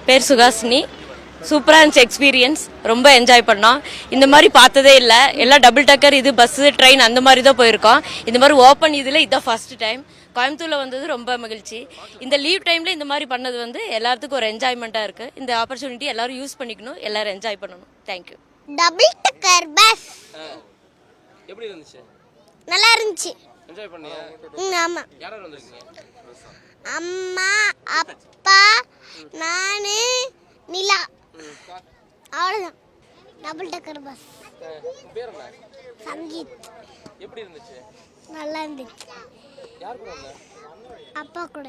பேர் சுகாசினி. சூப்பராக இருந்துச்சு எக்ஸ்பீரியன்ஸ், ரொம்ப என்ஜாய் பண்ணோம். இந்த மாதிரி பார்த்ததே இல்லை. எல்லாம் டபுள் டக்கர், இது பஸ்ஸு ட்ரெயின் அந்த மாதிரி தான் போயிருக்கோம். இந்த மாதிரி ஓப்பன் இதில் இதுதான் ஃபர்ஸ்ட் டைம். கோயம்புத்தூரில் வந்தது ரொம்ப மகிழ்ச்சி. இந்த லீவ் டைமில் இந்த மாதிரி பண்ணது வந்து எல்லாத்துக்கும் ஒரு என்ஜாய்மெண்ட்டாக இருக்குது. இந்த ஆப்பர்ச்சுனிட்டி எல்லாரும் யூஸ் பண்ணிக்கணும், எல்லாரும் என்ஜாய் பண்ணணும். தேங்க்யூ. டபுள் டக்கர் பஸ் எப்படி இருந்துச்சு? நல்லா இருந்துச்சு. என்ஜாய் பண்ணியா? ஆமா. யார் யார் வந்திருக்கீங்க? அம்மா, அப்பா, நானு, நிலா. அவ்வளோதான். Double decker bus. உன் பேர் என்ன? சங்கீத். எப்படி இருந்துச்சு? நல்லா இருந்துச்சு. யார் கூட வந்த? அப்பா கூட,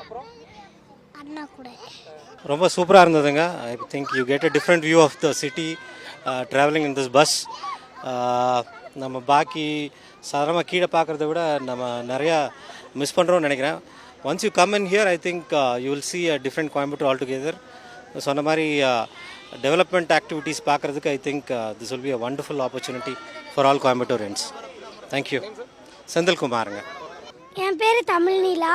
அப்புறம் அண்ணா கூட. ரொம்ப சூப்பராக இருந்ததுங்க. I think you get a different view of the city travelling in this bus. நம்ம பாக்கி சாதாரணமாக கீழே பார்க்குறத விட நம்ம நிறையா மிஸ் பண்ணுறோம்னு நினைக்கிறேன். Once you come in here I think you will see a different Coimbatore all together. சொன்ன மாதிரி டெவலப்மெண்ட் ஆக்டிவிட்டீஸ் பார்க்குறதுக்கு I think this will be a wonderful opportunity for all Coimbatoreans. Thank you. செந்தில்குமாருங்க. என் பேர் தமிழ் நிலா.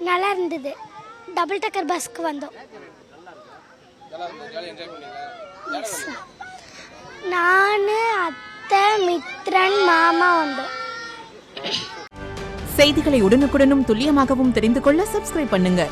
நல்லா இருந்தது. டபுள் டக்கர் பஸ்க்கு வந்தோம். நான், அத்தை, மித்ரன், மாமா வந்தோம். செய்திகளை உடனுக்குடனும் துல்லியமாகவும் தெரிந்து கொள்ள சப்ஸ்கிரைப் பண்ணுங்க.